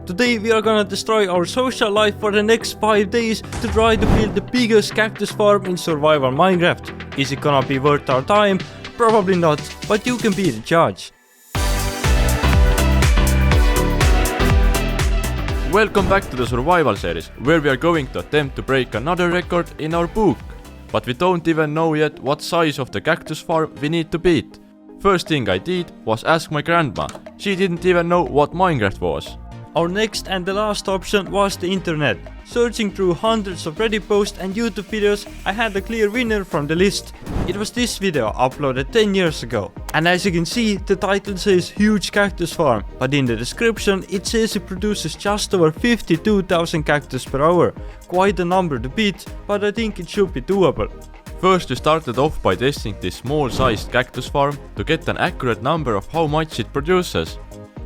Today we are gonna destroy our social life for the next 5 days to try to build the biggest cactus farm in survival Minecraft. Is it gonna be worth our time? Probably not, but you can be the judge. Welcome back to the survival series, where we are going to attempt to break another record in our book. But we don't even know yet what size of the cactus farm we need to beat. First thing I did was ask my grandma. She didn't even know what Minecraft was. Our next and the last option was the internet. Searching through hundreds of Reddit posts and YouTube videos, I had a clear winner from the list. It was this video uploaded 10 years ago. And as you can see, the title says huge cactus farm, but in the description it says it produces just over 52,000 cactus per hour. Quite a number to beat, but I think it should be doable. First we started off by testing this small sized cactus farm to get an accurate number of how much it produces.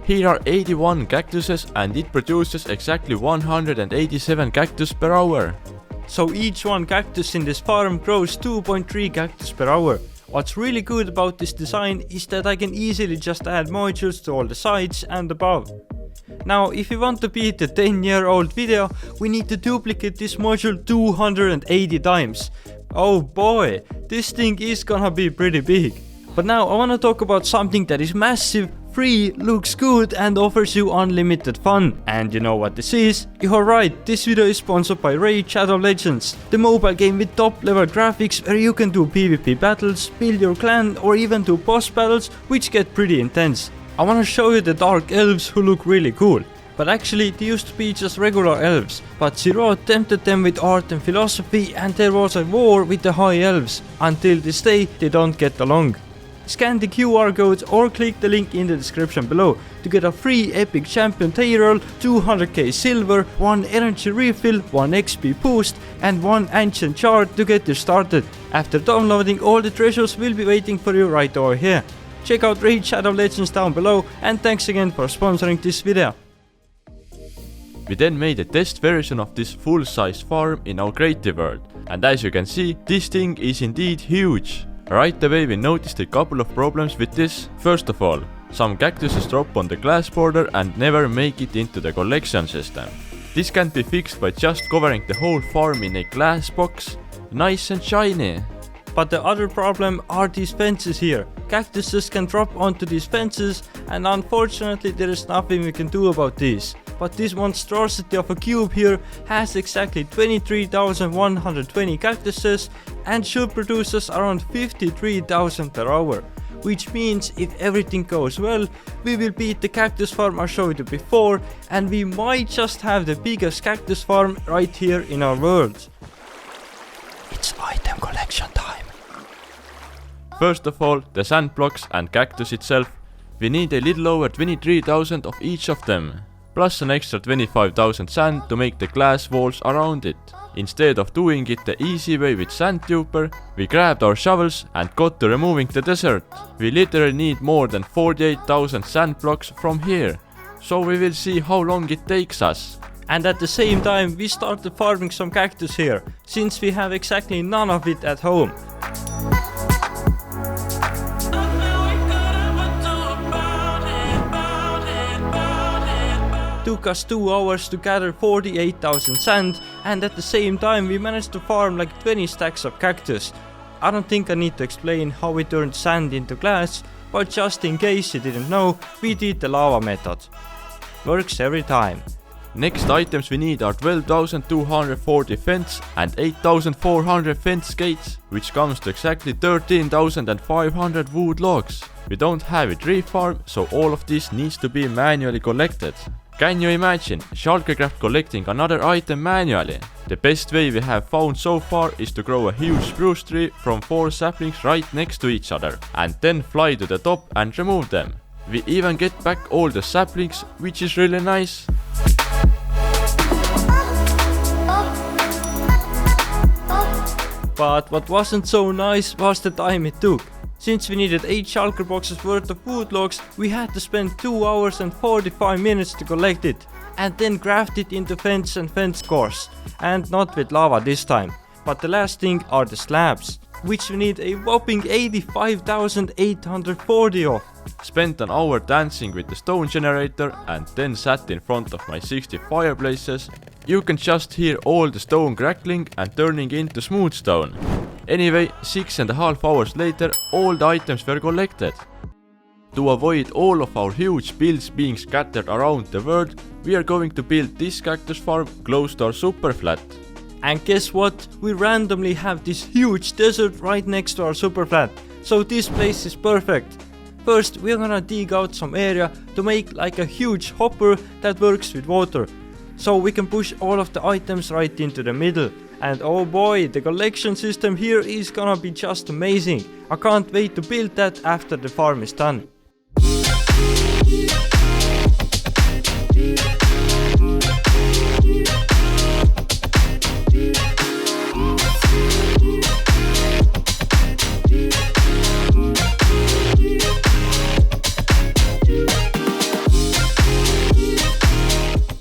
Here are 81 cactuses and it produces exactly 187 cactus per hour. So each one cactus in this farm grows 2.3 cactus per hour. What's really good about this design is that I can easily just add modules to all the sides and above. Now if you want to beat the 10-year-old video, we need to duplicate this module 280 times. Oh boy, this thing is gonna be pretty big. But now I wanna talk about something that is massive, free, looks good and offers you unlimited fun. And you know what this is? You're right, this video is sponsored by Raid Shadow Legends, the mobile game with top level graphics where you can do PvP battles, build your clan or even do boss battles which get pretty intense. I wanna show you the dark elves who look really cool. But actually they used to be just regular elves, but Zero tempted them with art and philosophy and there was a war with the high elves. Until this day they don't get along. Scan the QR codes or click the link in the description below to get a free epic champion tayroll, 200k silver, 1 energy refill, 1 XP boost and 1 ancient shard to get you started. After downloading, all the treasures will be waiting for you right over here. Check out Raid Shadow Legends down below and thanks again for sponsoring this video. We then made a test version of this full-size farm in our creative world, and as you can see, this thing is indeed huge. Right away we noticed a couple of problems with this. First of all, some cactuses drop on the glass border and never make it into the collection system. This can be fixed by just covering the whole farm in a glass box, nice and shiny. But the other problem are these fences here. Cactuses can drop onto these fences and unfortunately there is nothing we can do about this. But this monstrosity of a cube here has exactly 23,120 cactuses and should produce us around 53,000 per hour. Which means if everything goes well, we will beat the cactus farm I showed you before and we might just have the biggest cactus farm right here in our world. It's item collection time. First of all, the sand blocks and cactus itself. We need a little over 23,000 of each of them. Plus an extra 25,000 sand to make the glass walls around it. Instead of doing it the easy way with sand duper, we grabbed our shovels and got to removing the desert. We literally need more than 48,000 sand blocks from here. So we will see how long it takes us. And at the same time we started farming some cactus here, since we have exactly none of it at home. Took us 2 hours to gather 48,000 sand and at the same time we managed to farm like 20 stacks of cactus. I don't think I need to explain how we turned sand into glass, but just in case you didn't know, we did the lava method. Works every time. Next items we need are 12,240 fence and 8,400 fence gates, which comes to exactly 13,500 wood logs. We don't have a tree farm, so all of this needs to be manually collected. Can you imagine Shulkercraft collecting another item manually? The best way we have found so far is to grow a huge spruce tree from 4 saplings right next to each other and then fly to the top and remove them. We even get back all the saplings, which is really nice. But what wasn't so nice was the time it took. Since we needed 8 shulker boxes worth of wood logs, we had to spend 2 hours and 45 minutes to collect it, and then craft it into fence and fence cores, and not with lava this time. but the last thing are the slabs, which we need a whopping 85,840 of. Spent an hour dancing with the stone generator and then sat in front of my 60 fireplaces. You can just hear all the stone crackling and turning into smooth stone. Anyway, 6.5 hours later, all the items were collected. To avoid all of our huge builds being scattered around the world, we are going to build this cactus farm close to our super flat. And guess what? We randomly have this huge desert right next to our super flat, so this place is perfect. First, we're gonna dig out some area to make like a huge hopper that works with water, so we can push all of the items right into the middle. And oh boy, the collection system here is gonna be just amazing. I can't wait to build that after the farm is done.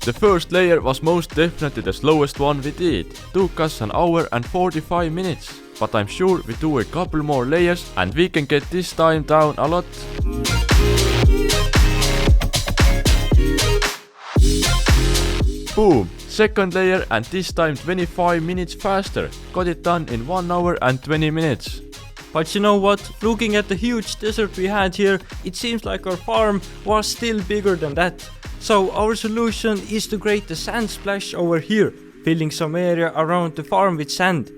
The first layer was most definitely the slowest one we did. Took us an hour and 45 minutes. But I'm sure we do a couple more layers and we can get this time down a lot. Boom! Second layer, and this time 25 minutes faster. Got it done in 1 hour and 20 minutes. But you know what? Looking at the huge desert we had here, it seems like our farm was still bigger than that. So our solution is to create a sand splash over here, filling some area around the farm with sand.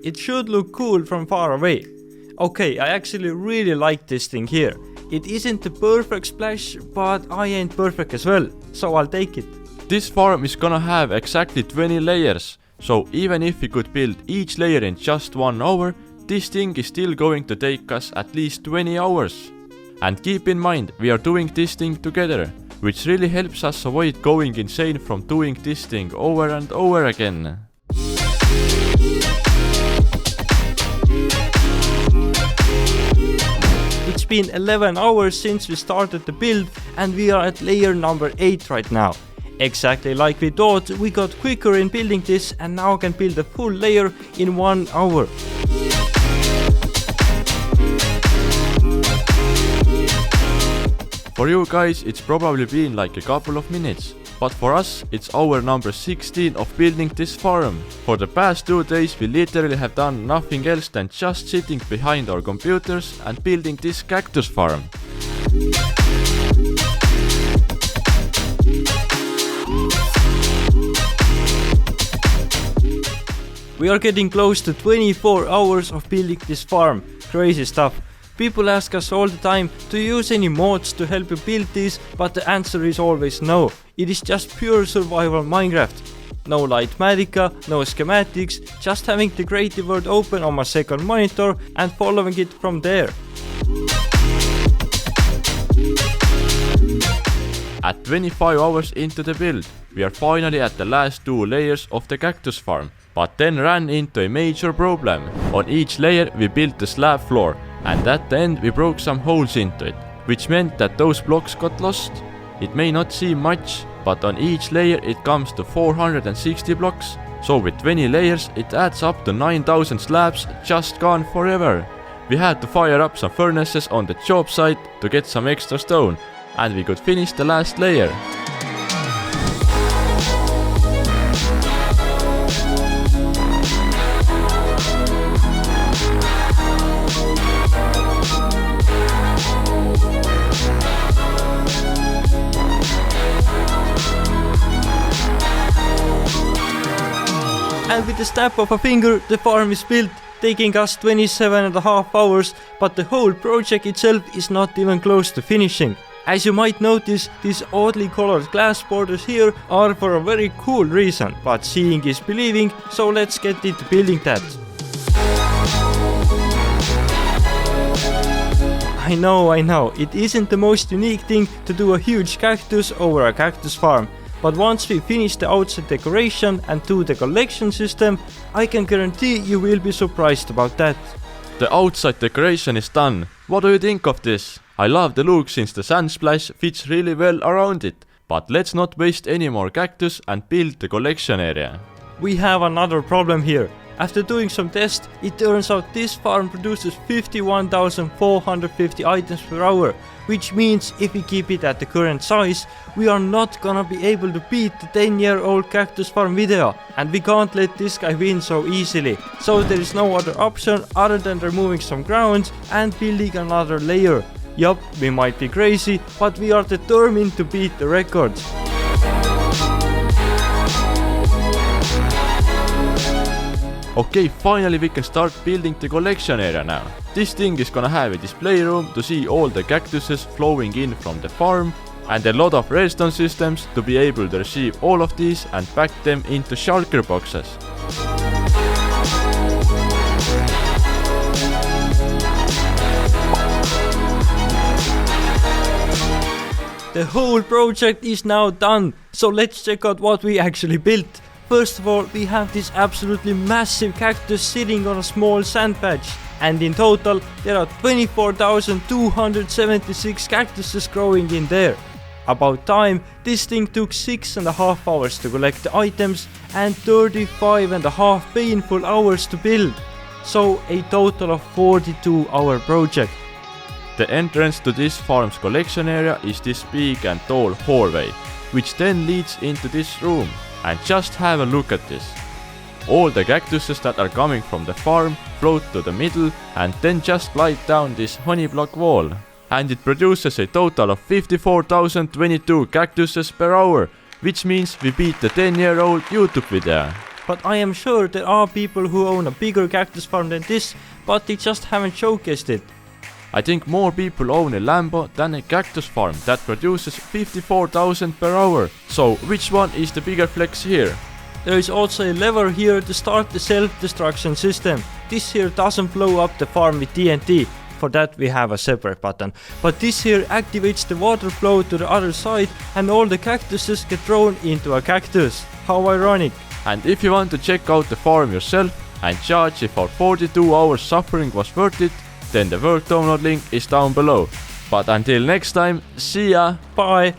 It should look cool from far away. Okay, I actually really like this thing here. It isn't the perfect splash, but I ain't perfect as well, so I'll take it. This farm is gonna have exactly 20 layers, so even if we could build each layer in just 1 hour, this thing is still going to take us at least 20 hours. And keep in mind, we are doing this thing together, which really helps us avoid going insane from doing this thing over and over again. It's been 11 hours since we started the build, and we are at layer number 8 right now. Exactly like we thought, we got quicker in building this and now can build a full layer in 1 hour. For you guys it's probably been like a couple of minutes, but for us it's hour number 16 of building this farm. For the past 2 days we literally have done nothing else than just sitting behind our computers and building this cactus farm. We are getting close to 24 hours of building this farm. Crazy stuff. People ask us all the time, do you use any mods to help you build this? But the answer is always no. It is just pure survival Minecraft. No Lightmatica, no schematics, just having the creative world open on my second monitor and following it from there. At 25 hours into the build, we are finally at the last 2 layers of the cactus farm, but then ran into a major problem. On each layer we built the slab floor, and at the end we broke some holes into it, which meant that those blocks got lost. It may not seem much, but on each layer it comes to 460 blocks, so with 20 layers it adds up to 9,000 slabs just gone forever. We had to fire up some furnaces on the job site to get some extra stone, and we could finish the last layer. And with the snap of a finger, the farm is built, taking us 27.5 hours, but the whole project itself is not even close to finishing. As you might notice, these oddly colored glass borders here are for a very cool reason, but seeing is believing, so let's get into building that. I know, it isn't the most unique thing to do a huge cactus over a cactus farm. But once we finish the outside decoration and do the collection system, I can guarantee you will be surprised about that. The outside decoration is done. What do you think of this? I love the look since the sand splash fits really well around it. But let's not waste any more cactus and build the collection area. We have another problem here. After doing some tests, it turns out this farm produces 51,450 items per hour, which means if we keep it at the current size, we are not gonna be able to beat the 10-year-old cactus farm video, and we can't let this guy win so easily. So there is no other option other than removing some grounds and building another layer. Yup, we might be crazy, but we are determined to beat the records. Okay, finally we can start building the collection area now. This thing is gonna have a display room to see all the cactuses flowing in from the farm, and a lot of redstone systems to be able to receive all of these and pack them into shulker boxes. The whole project is now done, so let's check out what we actually built. First of all, we have this absolutely massive cactus sitting on a small sand patch, and in total there are 24,276 cactuses growing in there. About time, this thing took 6.5 hours to collect the items and 35.5 painful hours to build, so a total of 42-hour project. The entrance to this farm's collection area is this big and tall hallway, which then leads into this room. And just have a look at this. All the cactuses that are coming from the farm float to the middle and then just glide down this honey block wall. And it produces a total of 54,022 cactuses per hour, which means we beat the 10-year-old YouTube video. But I am sure there are people who own a bigger cactus farm than this, but they just haven't showcased it. I think more people own a Lambo than a cactus farm that produces 54,000 per hour. So which one is the bigger flex here? There is also a lever here to start the self-destruction system. This here doesn't blow up the farm with TNT. For that we have a separate button. But this here activates the water flow to the other side and all the cactuses get thrown into a cactus. How ironic. And if you want to check out the farm yourself and judge if our 42 hours suffering was worth it, then the work download link is down below. But until next time, see ya! Bye!